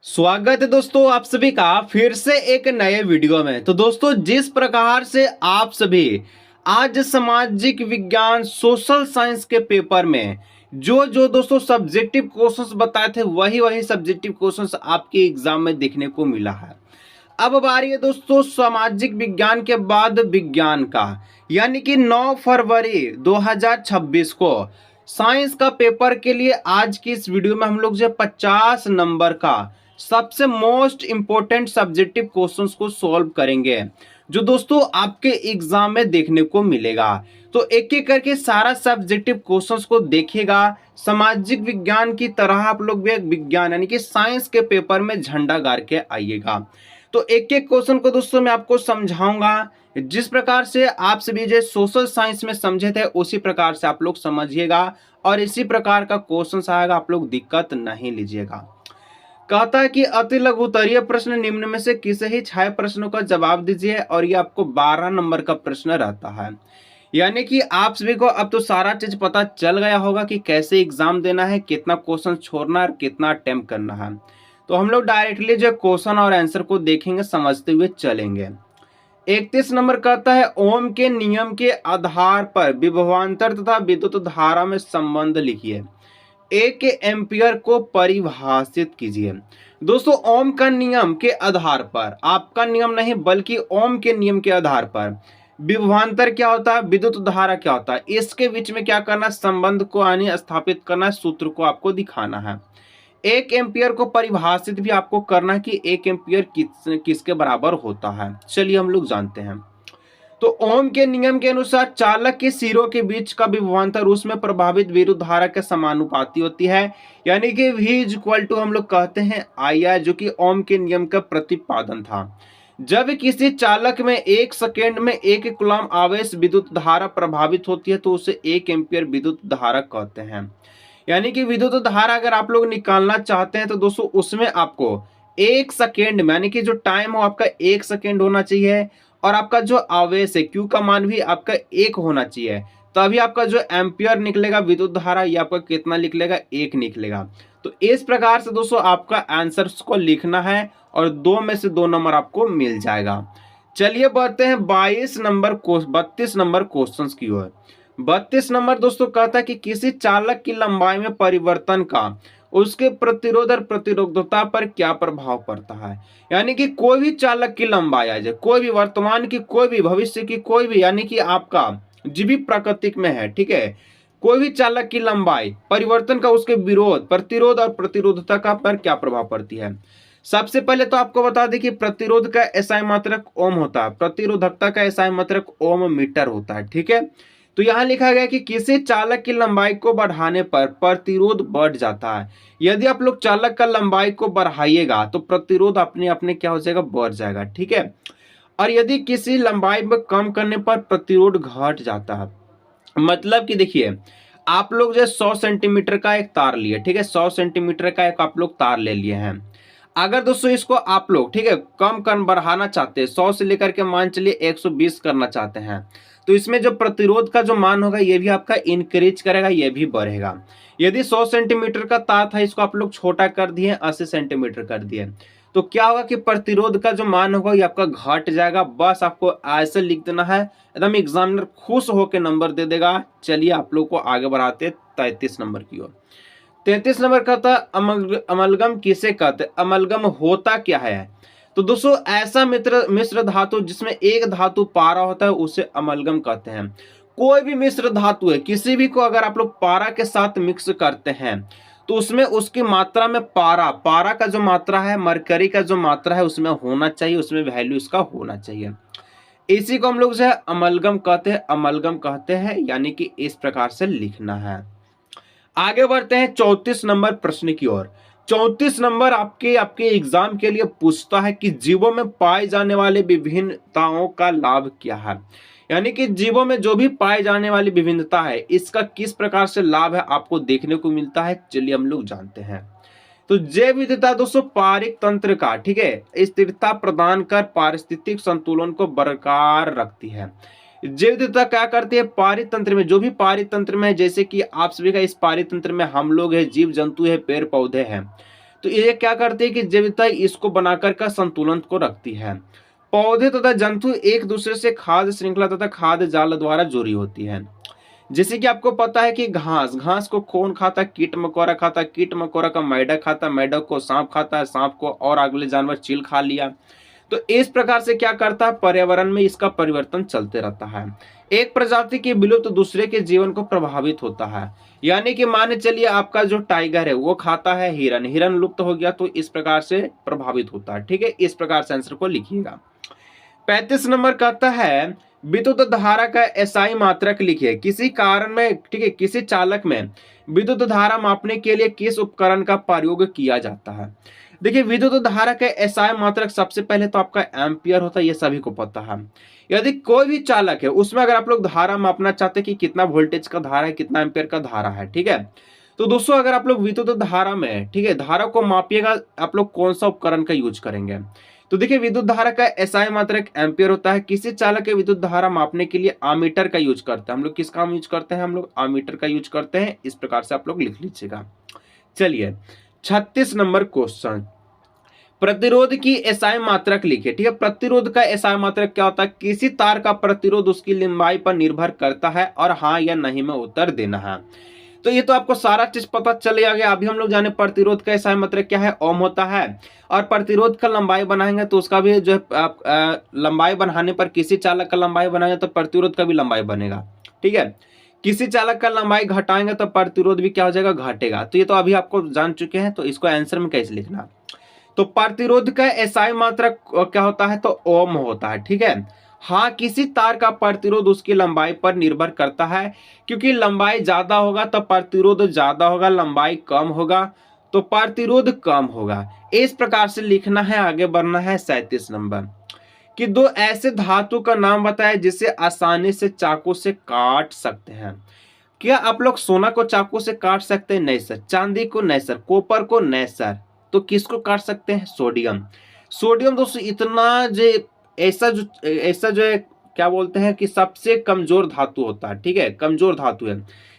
स्वागत है दोस्तों आप सभी का फिर से एक नए वीडियो में। तो दोस्तों जिस प्रकार से आप सभी आज सामाजिक विज्ञान सोशल साइंस के पेपर में जो जो दोस्तों सब्जेक्टिव क्वेश्चंस बताए थे वही वही सब्जेक्टिव क्वेश्चंस आपके एग्जाम में देखने को मिला है। अब बारी है दोस्तों सामाजिक विज्ञान के बाद विज्ञान का, यानी कि 9 फरवरी 2026 को साइंस का पेपर के लिए आज की इस वीडियो में हम लोग जो 50 नंबर का सबसे मोस्ट इंपॉर्टेंट सब्जेक्टिव क्वेश्चंस को सॉल्व करेंगे, जो दोस्तों आपके एग्जाम में देखने को मिलेगा। तो एक एक करके सारा सब्जेक्टिव क्वेश्चंस को देखिएगा। सामाजिक विज्ञान की तरह आप लोग भी विज्ञान यानी कि साइंस के पेपर में झंडा गाड़ के आइएगा। तो एक एक क्वेश्चन को दोस्तों मैं आपको समझाऊंगा। जिस प्रकार से आप सभी जो सोशल साइंस में समझे थे उसी प्रकार से आप लोग समझिएगा और इसी प्रकार का क्वेश्चन आएगा, आप लोग दिक्कत नहीं लीजिएगा। कहता है कि अति लघु उत्तरीय प्रश्न निम्न में से किसे ही 6 प्रश्नों का जवाब दीजिए, और ये आपको 12 नंबर का प्रश्न रहता है। यानी कि आप सभी को अब तो सारा चीज पता चल गया होगा कि कैसे एग्जाम देना है, कितना क्वेश्चन छोड़ना है और कितना अटेम्प्ट करना है। तो हम लोग डायरेक्टली जो क्वेश्चन और आंसर को देखेंगे, समझते हुए चलेंगे। 31 नंबर कहता है ओम के नियम के आधार पर विभवांतर तथा विद्युत धारा में संबंध लिखिए। एक एम्पियर को परिभाषित कीजिए। दोस्तों ओम का नियम के आधार पर, आपका नियम नहीं बल्कि ओम के नियम के आधार पर विभवांतर क्या होता है, विद्युत धारा क्या होता है, इसके बीच में क्या करना, संबंध को यानी स्थापित करना, सूत्र को आपको दिखाना है। एक एम्पियर को परिभाषित भी आपको करना कि एक एम्पियर किसके बराबर होता है। चलिए हम लोग जानते हैं। तो ओम के नियम के अनुसार चालक के सिरों के बीच का विभवांतर उसमें प्रभावित विद्युत धारा के समानुपाती होती है, यानी कि V इज इक्वल टू हम लोग कहते हैं I, जो कि ओम के नियम का प्रतिपादन था। जब किसी चालक में 1 सेकेंड में 1 कूलम आवेश विद्युत धारा प्रभावित होती है तो उसे 1 एम्पियर विद्युत धारा कहते हैं। यानी कि विद्युत धारा अगर आप लोग निकालना चाहते हैं तो दोस्तों उसमें आपको 1 सेकेंड में, यानी कि जो टाइम हो आपका 1 सेकेंड होना चाहिए और आपका जो आवेश है Q का मान भी आपका 1 होना चाहिए, तभी आपका जो एम्पियर निकलेगा विद्युत धारा ये आपका कितना निकलेगा, 1 निकलेगा। तो इस प्रकार से दोस्तों आपका आंसर को लिखना है और 2 में से 2 नंबर आपको मिल जाएगा। चलिए बढ़ते हैं 32 नंबर क्वेश्चन की ओर। 32 नंबर दोस्तों कहता है कि किसी चालक की लंबाई में परिवर्तन का उसके प्रतिरोध और प्रतिरोधकता पर क्या प्रभाव पड़ता है। यानी कि कोई भी चालक की लंबाई आ जाए, कोई भी वर्तमान की, कोई भी भविष्य की, कोई भी, यानी कि आपका जो भी प्राकृतिक में है, ठीक है, कोई भी चालक की लंबाई परिवर्तन का उसके विरोध, प्रतिरोध और प्रतिरोधकता का पर क्या प्रभाव पड़ती है। सबसे पहले तो आपको बता दें कि प्रतिरोध का एसआई मात्रक ओम होता है, प्रतिरोधकता का एसआई मात्रक ओम मीटर होता है, ठीक है। तो यहाँ लिखा गया कि किसी चालक की लंबाई को बढ़ाने पर प्रतिरोध बढ़ जाता है। यदि आप लोग चालक का लंबाई को बढ़ाइएगा तो प्रतिरोध अपने अपने क्या हो जाएगा, बढ़ जाएगा, ठीक है। और यदि किसी लंबाई में कम करने पर प्रतिरोध घट जाता है। मतलब कि देखिए आप लोग जो 100 सेंटीमीटर का एक तार लिए, ठीक है, 100 सेंटीमीटर का एक आप लोग तार ले लिए हैं। अगर दोस्तों इसको आप लोग, ठीक है, कम बढ़ाना चाहते हैं, 100 से लेकर के मान चलिए 120 करना चाहते हैं, तो इसमें जो प्रतिरोध का जो मान होगा ये भी आपका इंक्रीज करेगा, ये भी बढ़ेगा। यदि 100 सेंटीमीटर का तार था, इसको आप लोग छोटा कर दिए, 80 सेंटीमीटर कर दिए, तो क्या होगा कि प्रतिरोध का जो मान होगा ये आपका घट जाएगा। बस आपको ऐसे लिख देना है, एकदम एग्जामिनर खुश होकर नंबर दे देगा। चलिए आप लोग को आगे बढ़ाते 33 नंबर की ओर। 33 नंबर कहता है अमलगम किसे कहते हैं, अमलगम होता क्या है। तो दोस्तों ऐसा मिश्र धातु जिसमें एक धातु पारा होता है उसे अमलगम कहते हैं। कोई भी मिश्र धातु है, किसी भी को अगर आप लोग पारा के साथ मिक्स करते हैं तो उसमें उसकी मात्रा में पारा का जो मात्रा है, मरकरी का जो मात्रा है उसमें होना चाहिए, उसमें वैल्यू इसका होना चाहिए। इसी को हम लोग जो है अमलगम कहते हैं, यानी कि इस प्रकार से लिखना है। आगे बढ़ते हैं 34 नंबर प्रश्न की ओर। 34 नंबर आपके एग्जाम के लिए पूछता है कि जीवों में पाए जाने वाले विभिन्नताओं का लाभ क्या है। यानी कि जीवों में जो भी पाए जाने वाली विभिन्नता है इसका किस प्रकार से लाभ है आपको देखने को मिलता है। चलिए हम लोग जानते हैं। तो जैव विविधता दोस्तों पारिक तंत्र का, ठीक है, स्थिरता प्रदान कर पारिस्थितिक संतुलन को बरकरार रखती है। जैव विविधता क्या करती है, पारितंत्र में, जो भी पारितंत्र में है, जैसे कि आप सभी का इस पारितंत्र में हम लोग है, जीव जंतु है, पेड़ पौधे हैं, तो ये क्या करती है कि जैविकता इसको बनाकर का संतुलन को रखती है। पौधे तथा जंतु एक दूसरे से खाद्य श्रृंखला तथा खाद्य जाल द्वारा जुड़ी होती है। जैसे कि आपको पता है कि घास घास को कौन खाता है? कीट मकोड़ा खाता है। कीट मकोड़ा का मैदा खाता है, मैदा को सांप खाता है, सांप को और अगले जानवर चील खा लिया। तो इस प्रकार से क्या करता है, पर्यावरण में इसका परिवर्तन चलते रहता है। एक प्रजाति के विलुप्त दूसरे के जीवन को प्रभावित होता है। यानी कि माने चलिए आपका जो टाइगर है वो खाता है हिरन, हिरन लुप्त हो गया तो इस प्रकार से प्रभावित होता है। ठीक है, इस प्रकार से आंसर को लिखिएगा। 35 नंबर कहता है विद्युत धारा का एसआई मात्रक लिखिए। किसी कारण में, ठीक है, किसी चालक में विद्युत धारा मापने के लिए किस उपकरण का प्रयोग किया जाता है? देखिए, विद्युत धारा का एसआई मात्रक सबसे पहले तो आपका एम्पियर होता है, ये सभी को पता है। यदि कोई भी चालक है उसमें अगर आप लोग धारा मापना चाहते हैं कि कितना वोल्टेज का धारा है, कितना एम्पियर का धारा है, ठीक है, तो दोस्तों अगर आप लोग विद्युत धारा में, ठीक है, धारा को मापिएगा, आप लोग कौन सा उपकरण का यूज करेंगे? तो देखिए, विद्युत धारा का एसआई मात्रक एम्पियर होता है। किसी चालक के विद्युत धारा मापने के लिए आमीटर का यूज करते हैं। हम लोग किसका यूज करते हैं? हम लोग आमीटर का यूज करते हैं। इस प्रकार से आप लोग लिख लीजिएगा। चलिए 36 नंबर क्वेश्चन, प्रतिरोध की एसआई मात्रक लिखिए। ठीक है, प्रतिरोध का एसआई मात्रक क्या होता है? किसी तार का प्रतिरोध उसकी लंबाई पर निर्भर करता है और हाँ या नहीं में उत्तर देना है। तो ये तो आपको सारा चीज पता चल गया। अभी हम लोग जाने प्रतिरोध का एसआई मात्रक क्या है, ओम होता है। और प्रतिरोध का लंबाई बनाएंगे तो उसका भी जो है लंबाई बनाने पर किसी चालक का लंबाई बनाएंगे तो प्रतिरोध का भी लंबाई बनेगा। ठीक है, किसी चालक का लंबाई घटाएंगे तो प्रतिरोध भी क्या हो जाएगा, घटेगा। तो ये तो अभी आपको जान चुके हैं। तो इसको आंसर में कैसे लिखना? तो प्रतिरोध का एसआई मात्रक क्या होता है? तो ओम होता है। ठीक है, हाँ, किसी तार का प्रतिरोध उसकी लंबाई पर निर्भर करता है, क्योंकि लंबाई ज्यादा होगा तो प्रतिरोध ज्यादा होगा, लंबाई कम होगा तो प्रतिरोध कम होगा। इस प्रकार से लिखना है। आगे बढ़ना है 37 नंबर, कि दो ऐसे धातु का नाम बताए जिसे आसानी से चाकू से काट सकते हैं। क्या आप लोग सोना को चाकू से काट सकते हैं? नहीं सर। चांदी को? नहीं सर। कॉपर को? नहीं सर। तो किसको काट सकते हैं? सोडियम। सोडियम दोस्तों इतना जो ऐसा जो है क्या बोलते हैं कि सबसे कमजोर धातु होता है। ठीक है, कमजोर धातु है,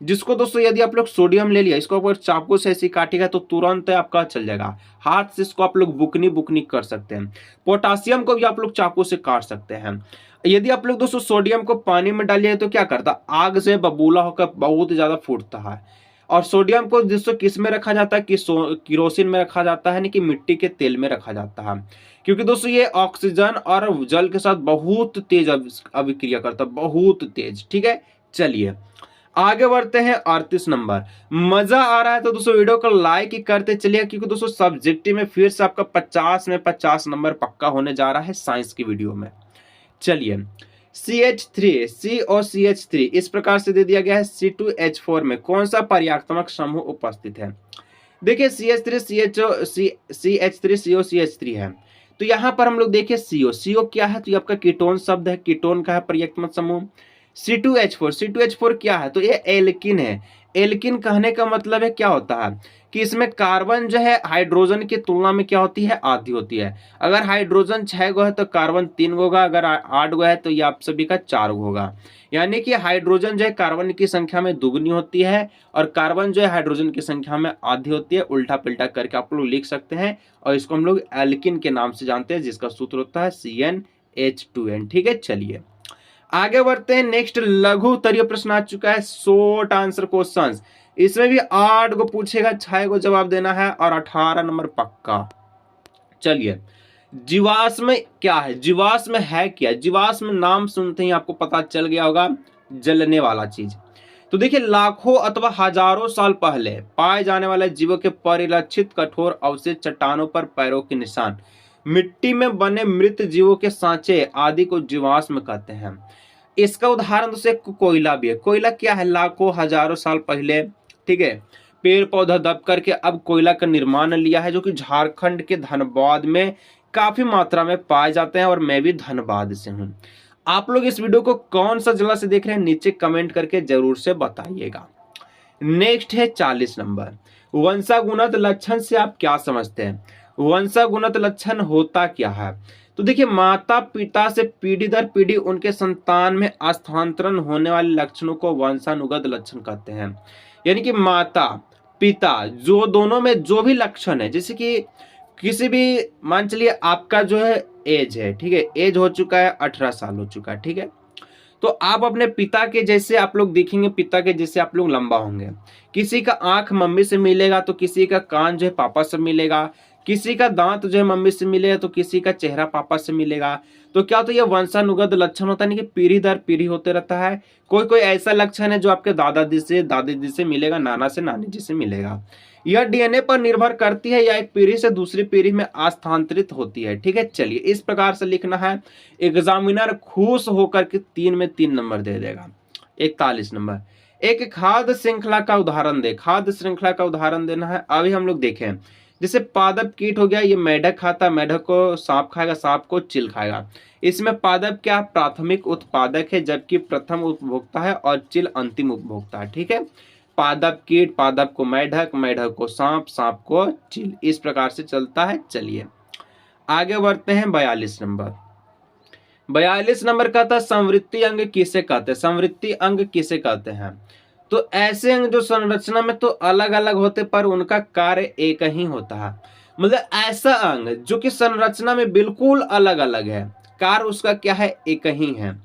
जिसको दोस्तों यदि आप लोग सोडियम ले लिया, इसको अगर चाकू से ऐसे काटेगा तो तुरंत आपका चल जाएगा। हाथ से इसको आप लोग बुकनी बुकनी कर सकते हैं। पोटासियम को भी आप लोग चाकू से काट सकते हैं। यदि आप लोग दोस्तों सोडियम को पानी में डालिए तो क्या करता? आग से बबूला होकर बहुत ज्यादा फूटता है। और सोडियम को दोस्तों किस में रखा जाता है? किरोसिन में रखा जाता है, यानी कि मिट्टी के तेल में रखा जाता है। क्योंकि दोस्तों ये ऑक्सीजन और जल के साथ बहुत तेज अभिक्रिया करता है, बहुत तेज। ठीक है, चलिए आगे बढ़ते हैं 38 नंबर। मजा आ रहा है तो दोस्तों वीडियो को लाइक ही करते चलिए, क्योंकि दोस्तों सब्जेक्टिव में फिर से आपका 50 में 50 नंबर पक्का होने जा रहा है साइंस की वीडियो में। चलिए CH3 C और CH3 इस प्रकार से दे दिया गया है। C2H4 में कौन सा पर्यायत्मक समूह उपस्थित है? देखिए CH3 CH3 CO CH3 है। तो यहाँ पर हम लोग देखिए CO क्या है? तो ये आपका कीटोन शब्द है, कीटोन का है पर्यायत्मक समूह। C2H4 क्या है? तो ये एल्किन है। एल्किन कहने का मतलब है क्या होता है कि इसमें कार्बन जो है हाइड्रोजन की तुलना में क्या होती है? आधी होती है। अगर हाइड्रोजन 6 गो है तो कार्बन 3 गो होगा, अगर 8 गो है तो ये आप सभी का 4 गो होगा। यानी कि हाइड्रोजन जो है कार्बन की संख्या में दुगनी होती है और कार्बन जो है हाइड्रोजन की संख्या में आधी होती है। उल्टा पुल्टा करके आप लोग लिख सकते हैं और इसको हम लोग एल्किन के नाम से जानते हैं, जिसका सूत्र होता है CnH2n। ठीक है, चलिए आगे बढ़ते हैं। नेक्स्ट लघु उत्तरीय प्रश्न आ चुका है, शॉर्ट आंसर क्वेश्चंस। इसमें भी 8 को पूछेगा, 6 को जवाब देना है और 18 नंबर पक्का। चलिए जीवाश्म क्या है? जीवाश्म है क्या? जीवाश्म नाम सुनते ही आपको पता चल गया होगा, जलने वाला चीज। तो देखिए लाखों अथवा हजारों साल पहले पाए जाने वाले जीवों के परिलक्षित कठोर अवशेष, चट्टानों पर पैरों के निशान, मिट्टी में बने मृत जीवों के सांचे आदि को जीवाश्म कहते हैं। इसका उदाहरण दोस्तों कोयला भी है। कोयला क्या है? लाखों हजारों साल पहले, ठीक है, पेड़ पौधा दब करके अब कोयला का निर्माण लिया है, जो कि झारखंड के धनबाद में काफी मात्रा में पाए जाते हैं और मैं भी धनबाद से हूँ। आप लोग इस वीडियो को कौन सा जिला से देख रहे हैं नीचे कमेंट करके जरूर से बताइएगा। नेक्स्ट है 40 नंबर, वंशागुणत लक्षण से आप क्या समझते हैं? वंशागुणत लक्षण होता क्या है? तो देखिए माता पिता से पीढ़ी दर पीढ़ी उनके संतान में स्थानांतरण होने वाले लक्षणों को वंशानुगत लक्षण कहते हैं। यानी कि माता पिता, जो दोनों में जो भी लक्षण है, जैसे कि किसी भी, मान चलिए आपका जो है एज है, ठीक है, एज हो चुका है 18 साल हो चुका है, ठीक है, तो आप अपने पिता के जैसे आप लोग दिखेंगे, पिता के जैसे आप लोग लंबा होंगे। किसी का आंख मम्मी से मिलेगा तो किसी का कान जो है पापा से मिलेगा, किसी का दांत जो है मम्मी से मिलेगा तो किसी का चेहरा पापा से मिलेगा। तो क्या, तो ये वंशानुगत लक्षण होता है, नहीं कि पीढ़ी दर पीढ़ी होते रहता है। कोई कोई ऐसा लक्षण है जो आपके दादाजी से दादी से मिलेगा, नाना से नानी जी से मिलेगा। यह डीएनए पर निर्भर करती है या एक पीढ़ी से दूसरी पीढ़ी में स्थानांतरित होती है, ठीक है। चलिए इस प्रकार से लिखना है, एग्जामिनर खुश होकर के 3 में 3 नंबर दे देगा। 41 नंबर, एक खाद्य श्रृंखला का उदाहरण दे। खाद्य श्रृंखला का उदाहरण देना है। अभी हम लोग देखें, जैसे पादप कीट हो गया, ये मेढक खाता, मेढक को सांप खाएगा, सांप को चील खाएगा। इसमें पादप क्या, प्राथमिक उत्पादक है, जबकि प्रथम उपभोक्ता है और चील अंतिम उपभोक्ता है, ठीक है। पादप कीट, पादप को मेढक, मेढक को सांप, सांप को चील, इस प्रकार से चलता है। चलिए आगे बढ़ते हैं। 42 नंबर, 42 नंबर का था संवृत्ति अंग किसे कहते हैं। संवृत्ति अंग किसे कहते हैं? तो ऐसे अंग जो संरचना में तो अलग अलग होते पर उनका कार्य एक ही होता है। मतलब ऐसा अंग जो कि संरचना में बिल्कुल अलग अलग है, कार्य उसका क्या है, एक ही है।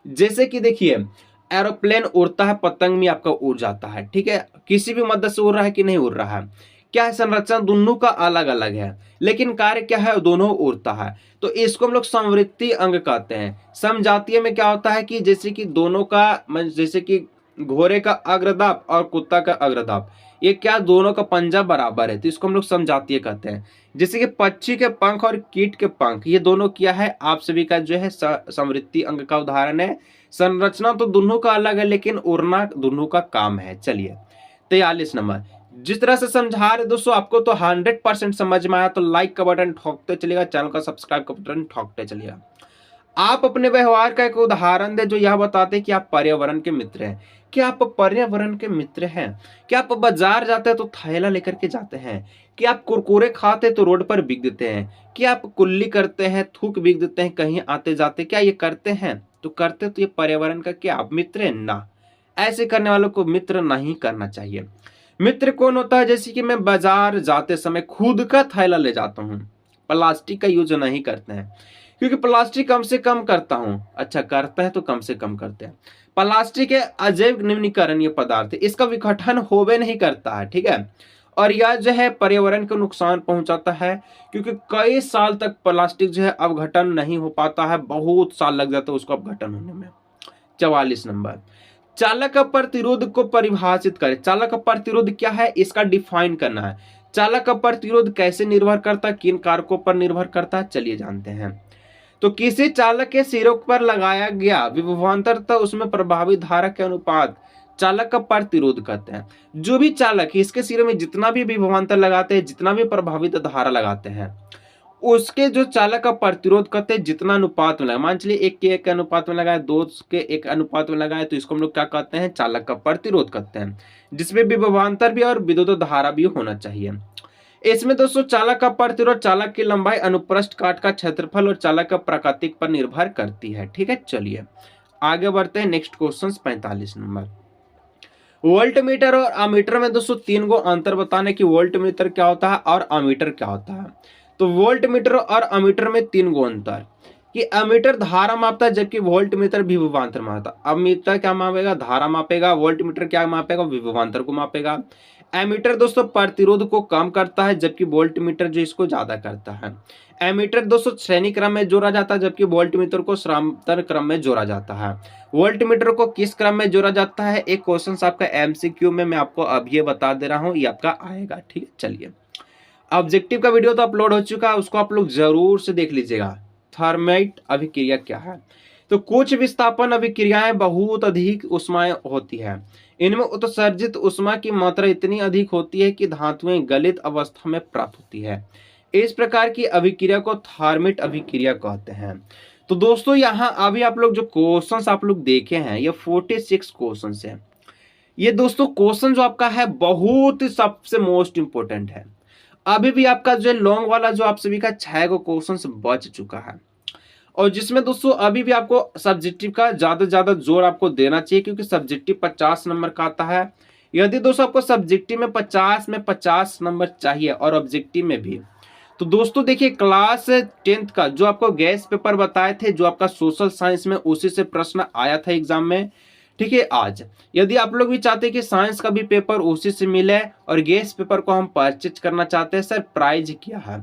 जैसे कि देखिए, एरोप्लेन उड़ता है, पतंग भी आपका उड़ जाता है, ठीक है, किसी भी मदद से उड़ रहा है कि नहीं उड़ रहा है। क्या है, संरचना दोनों का अलग अलग है, लेकिन कार्य क्या है, दोनों उड़ता है। तो इसको हम लोग संवृत्ति अंग कहते हैं। समजातीय में क्या होता है कि जैसे कि दोनों का, जैसे कि घोड़े का अग्रदाप और कुत्ता का अग्रदाप, ये क्या, दोनों का पंजा बराबर है, तो इसको हम लोग समजातीय कहते हैं। जैसे कि पक्षी के पंख और कीट के पंख, ये दोनों क्या है, आप सभी का जो है संवृत्ति अंग का उदाहरण है। संरचना तो दोनों का अलग है, लेकिन उड़ना दोनों का काम है। चलिए 43 नंबर, जिस तरह से समझा रहे दोस्तों, आपको तो 100% समझ में आया तो लाइक का बटन ठोकते चलिएगा, चैनल का सब्सक्राइब का बटन ठोकते चलिएगा। आप अपने व्यवहार का एक उदाहरण दे जो यह बताते कि आप पर्यावरण के मित्र हैं। क्या आप पर्यावरण के मित्र हैं? क्या आप बाजार जाते हैं तो थैला लेकर के जाते हैं? क्या आप कुरकुरे खाते तो रोड पर बिक देते हैं? क्या आप कुल्ली करते हैं, थूक बिक देते हैं कहीं आते जाते? क्या ये करते हैं? तो करते तो ये पर्यावरण का क्या आप मित्र हैं ना? ऐसे करने वालों को मित्र नहीं करना चाहिए। मित्र कौन होता है? जैसे कि मैं बाजार जाते समय खुद का थैला ले जाता हूँ, प्लास्टिक का यूज नहीं करते हैं, क्योंकि प्लास्टिक कम से कम करता हूं। अच्छा करता है तो कम से कम करते हैं। प्लास्टिक है अजैव निम्नीकरणीय पदार्थ है, इसका विघटन होवे नहीं करता है, ठीक है। और यह जो है पर्यावरण को नुकसान पहुंचाता है, क्योंकि कई साल तक प्लास्टिक जो है अपघटन नहीं हो पाता है, बहुत साल लग जाता है उसको अपघटन होने में। 44 नंबर, चालक का प्रतिरोध को परिभाषित करें। चालक का प्रतिरोध क्या है, इसका डिफाइन करना है। चालक का प्रतिरोध कैसे निर्भर करता है, किन कारकों पर निर्भर करता है, चलिए जानते हैं। तो किसी चालक के सिरों पर लगाया गया विभवांतर तथा उसमें प्रभावित धारा के अनुपात चालक का प्रतिरोध कहते हैं। जो भी चालक है, इसके सिरे में जितना भी विभवांतर लगाते हैं, जितना भी प्रभावित धारा लगाते हैं, उसके जो चालक का प्रतिरोध करते हैं, जितना अनुपात में लगाए, मान चलिए 1 के 1 के अनुपात में लगाए, 2 के 1 अनुपात में लगाए, तो इसको हम लोग क्या कहते हैं, चालक का प्रतिरोध कहते हैं, जिसमें विभवांतर भी और विद्युत धारा भी होना चाहिए। इसमें दोस्तों चालक का प्रतिरोध चालक की लंबाई, अनुप्रस्थ काट का क्षेत्रफल और चालक का प्राकृतिक पर निर्भर करती है, ठीक है। चलिए आगे बढ़ते हैं। Next question 45 number, volt meter और अमीटर में दोस्तों 3 गो अंतर बताने की वोल्ट मीटर क्या होता है और अमीटर क्या होता है। तो वोल्ट मीटर और अमीटर में 3 गो अंतर, कि अमीटर धारा मापता है जबकि वोल्ट मीटर विभवांतर मापता है। अमीटर क्या मापेगा, धारा मापेगा, वोल्ट मीटर क्या मापेगा, विभवांतर को मापेगा। एमीटर दोस्तों प्रतिरोध को कम करता है, जबकि वोल्ट मीटर जो इसको ज्यादा करता है। एमीटर दोस्तों श्रेणी क्रम में जोड़ा जाता है, जबकि वोल्ट मीटर को समांतर क्रम में जोड़ा जाता है। वोल्ट मीटर को किस क्रम में जोड़ा जाता है, एक क्वेश्चन आपका एमसीक्यू में मैं आपको अभी बता दे रहा हूँ, ये आपका आएगा, ठीक है। चलिए ऑब्जेक्टिव का वीडियो तो अपलोड हो चुका है, उसको आप लोग जरूर से देख लीजिएगा। थर्माइट अभिक्रिया क्या है? तो कुछ विस्थापन अभिक्रियाएं बहुत अधिक ऊष्माएं होती है। इनमें उत्सर्जित ऊष्मा की मात्रा इतनी अधिक होती है कि धातुएं गलित अवस्था में प्राप्त होती है। इस प्रकार की अभिक्रिया को थर्मिट अभिक्रिया कहते हैं। तो दोस्तों यहाँ अभी आप लोग जो क्वेश्चंस आप लोग देखे हैं, ये 46 क्वेश्चंस हैं। ये दोस्तों क्वेश्चन जो आपका है बहुत ही सबसे मोस्ट इंपोर्टेंट है। अभी भी आपका जो लॉन्ग वाला जो आप सभी का 6 गो क्वेश्चन बच चुका है, और जिसमें दोस्तों अभी भी आपको सब्जेक्टिव का ज्यादा जोर आपको देना चाहिए, क्योंकि सब्जेक्टिव 50 नंबर का आता है, यदि दोस्तों आपको सब्जेक्टिव में 50 में 50 नंबर चाहिए और ऑब्जेक्टिव में भी, तो दोस्तों देखिए क्लास 10th का जो आपको गैस पेपर बताए थे, जो आपका सोशल साइंस में, उसी से प्रश्न आया था एग्जाम में। ठीक है, आज यदि आप लोग भी चाहते हैं कि साइंस का भी पेपर उसी से मिले और गैस पेपर को हम परचेज करना चाहते हैं, सर प्राइज क्या है,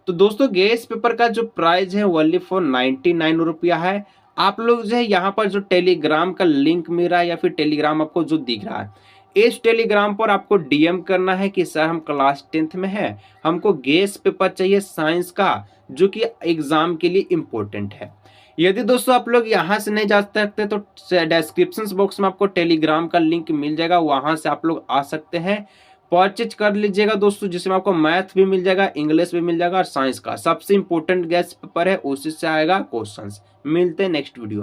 तो दोस्तों गैस पेपर का जो प्राइस है ओनली फॉर 99 रुपया है। आप लोग जो है यहाँ पर जो टेलीग्राम का लिंक मिल रहा है या फिर टेलीग्राम आपको जो दिख रहा है, इस टेलीग्राम पर आपको डीएम करना है कि सर हम क्लास 10th में हैं, हमको गैस पेपर चाहिए साइंस का, जो कि एग्जाम के लिए इम्पोर्टेंट है। यदि दोस्तों आप लोग यहाँ से नहीं जा सकते तो डिस्क्रिप्शन बॉक्स में आपको टेलीग्राम का लिंक मिल जाएगा, वहां से आप लोग आ सकते हैं, परचेज कर लीजिएगा दोस्तों, जिसमें आपको मैथ भी मिल जाएगा, इंग्लिश भी मिल जाएगा और साइंस का सबसे इंपॉर्टेंट गैस पेपर है, उसी से आएगा क्वेश्चंस। मिलते हैं नेक्स्ट वीडियो में।